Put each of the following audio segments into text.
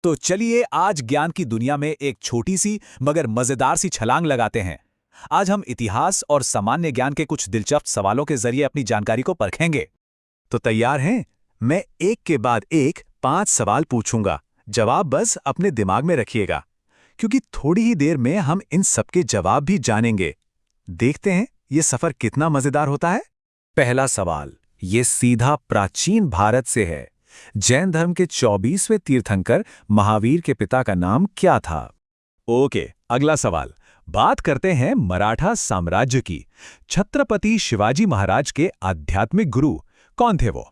तो चलिए आज ज्ञान की दुनिया में एक छोटी सी मगर मजेदार सी छलांग लगाते हैं। आज हम इतिहास और सामान्य ज्ञान के कुछ दिलचस्प सवालों के जरिए अपनी जानकारी को परखेंगे। तो तैयार हैं? मैं एक के बाद एक 5 सवाल पूछूंगा। जवाब बस अपने दिमाग में रखिएगा, क्योंकि थोड़ी ही देर में हम इन सबके जवाब भी जानेंगे। देखते हैं ये सफर कितना मजेदार होता है। पहला सवाल ये सीधा प्राचीन भारत से है। जैन धर्म के 24वें तीर्थंकर महावीर के पिता का नाम क्या था? ओके, अगला सवाल। बात करते हैं मराठा साम्राज्य की। छत्रपति शिवाजी महाराज के आध्यात्मिक गुरु कौन थे वो?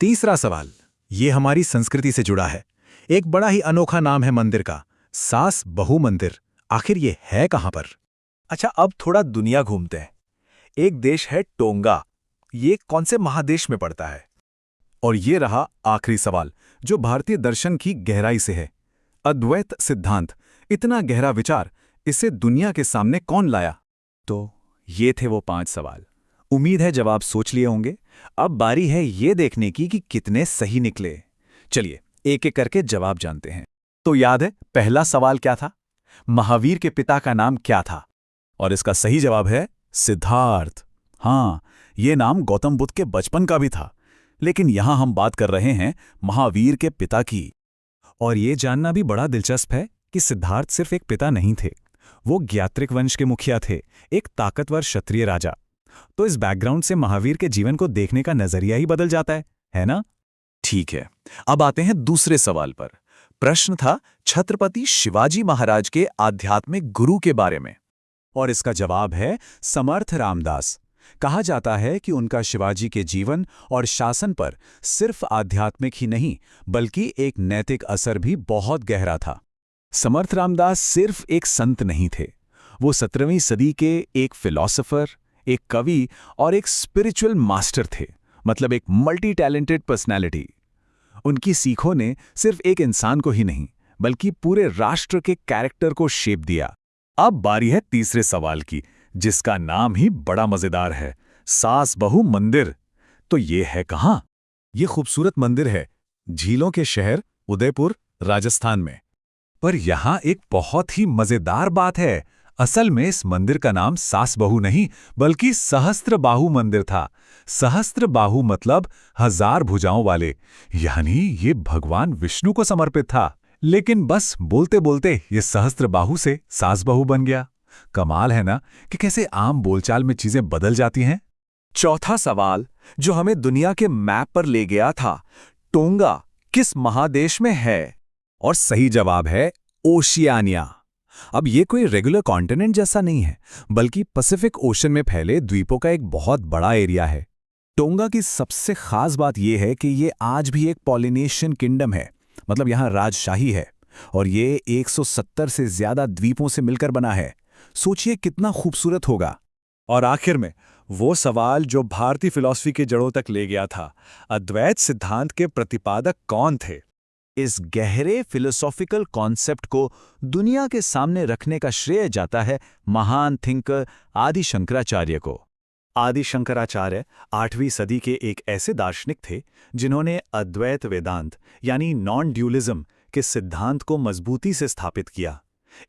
तीसरा सवाल ये हमारी संस्कृति से जुड़ा है। एक बड़ा ही अनोखा नाम है मंदिर का, सास बहू मंदिर। आखिर ये है कहां पर? अच्छा, अब थोड़ा दुनिया घूमते हैं। एक देश है टोंगा। ये कौन से महादेश में पड़ता है? और ये रहा आखिरी सवाल, जो भारतीय दर्शन की गहराई से है। अद्वैत सिद्धांत, इतना गहरा विचार, इसे दुनिया के सामने कौन लाया? तो ये थे वो 5 सवाल। उम्मीद है जवाब सोच लिए होंगे। अब बारी है ये देखने की कि कितने सही निकले। चलिए एक एक करके जवाब जानते हैं। तो याद है पहला सवाल क्या था? महावीर के पिता का नाम क्या था? और इसका सही जवाब है सिद्धार्थ। हाँ, ये नाम गौतम बुद्ध के बचपन का भी था, लेकिन यहां हम बात कर रहे हैं महावीर के पिता की। और ये जानना भी बड़ा दिलचस्प है कि सिद्धार्थ सिर्फ एक पिता नहीं थे, वो ज्ञात्रिक वंश के मुखिया थे, एक ताकतवर क्षत्रिय राजा। तो इस बैकग्राउंड से महावीर के जीवन को देखने का नजरिया ही बदल जाता है ना? ठीक है, अब आते हैं दूसरे सवाल पर। प्रश्न था छत्रपति शिवाजी महाराज के आध्यात्मिक गुरु के बारे में, और इसका जवाब है समर्थ रामदास। कहा जाता है कि उनका शिवाजी के जीवन और शासन पर सिर्फ आध्यात्मिक ही नहीं बल्कि एक नैतिक असर भी बहुत गहरा था। समर्थ रामदास सिर्फ एक संत नहीं थे, वो 17वीं सदी के एक फिलॉसफर, एक कवि और एक स्पिरिचुअल मास्टर थे, मतलब एक मल्टी टैलेंटेड पर्सनैलिटी। उनकी सीखों ने सिर्फ एक इंसान को ही नहीं बल्कि पूरे राष्ट्र के कैरेक्टर को शेप दिया। अब बारी है तीसरे सवाल की, जिसका नाम ही बड़ा मजेदार है, सास बहू मंदिर। तो ये है कहां? ये खूबसूरत मंदिर है झीलों के शहर उदयपुर, राजस्थान में। पर यहां एक बहुत ही मजेदार बात है। असल में इस मंदिर का नाम सास बहू नहीं बल्कि सहस्त्र बाहु मंदिर था। सहस्त्र बाहु मतलब 1000 भुजाओं वाले, यानी ये भगवान विष्णु को समर्पित था। लेकिन बस बोलते बोलते ये सहस्त्र बाहु से सास बहू बन गया। कमाल है ना कि कैसे आम बोलचाल में चीजें बदल जाती हैं। चौथा सवाल जो हमें दुनिया के मैप पर ले गया था, टोंगा किस महादेश में है? और सही जवाब है ओशियानिया। अब ये कोई रेगुलर कॉन्टिनेंट जैसा नहीं है, बल्कि पैसिफिक ओशन में फैले द्वीपों का एक बहुत बड़ा एरिया है। टोंगा की सबसे खास बात यह है कि ये आज भी एक पॉलिनेशियन किंगडम है, मतलब यहाँ राजशाही है, और ये 170 से ज्यादा द्वीपों से मिलकर बना है। सोचिए कितना खूबसूरत होगा। और आखिर में वो सवाल जो भारतीय फिलॉसफी के जड़ों तक ले गया था, अद्वैत सिद्धांत के प्रतिपादक कौन थे? इस गहरे फिलोसॉफिकल कॉन्सेप्ट को दुनिया के सामने रखने का श्रेय जाता है महान थिंकर आदि शंकराचार्य को। आदि शंकराचार्य 8वीं सदी के एक ऐसे दार्शनिक थे जिन्होंने अद्वैत वेदांत यानी नॉन ड्यूलिज्म के सिद्धांत को मजबूती से स्थापित किया।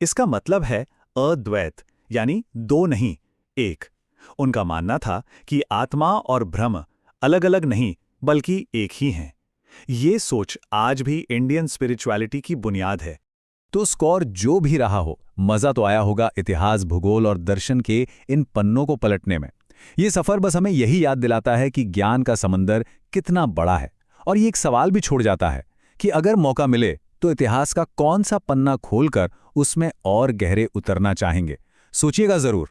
इसका मतलब है अद्वैत यानी दो नहीं, एक। उनका मानना था कि आत्मा और ब्रह्म अलग अलग नहीं बल्कि एक ही हैं। ये सोच आज भी इंडियन स्पिरिचुअलिटी की बुनियाद है। तो स्कोर जो भी रहा हो, मजा तो आया होगा इतिहास, भूगोल और दर्शन के इन पन्नों को पलटने में। ये सफर बस हमें यही याद दिलाता है कि ज्ञान का समंदर कितना बड़ा है। और ये एक सवाल भी छोड़ जाता है कि अगर मौका मिले तो इतिहास का कौन सा पन्ना खोलकर उसमें और गहरे उतरना चाहेंगे। सोचिएगा जरूर।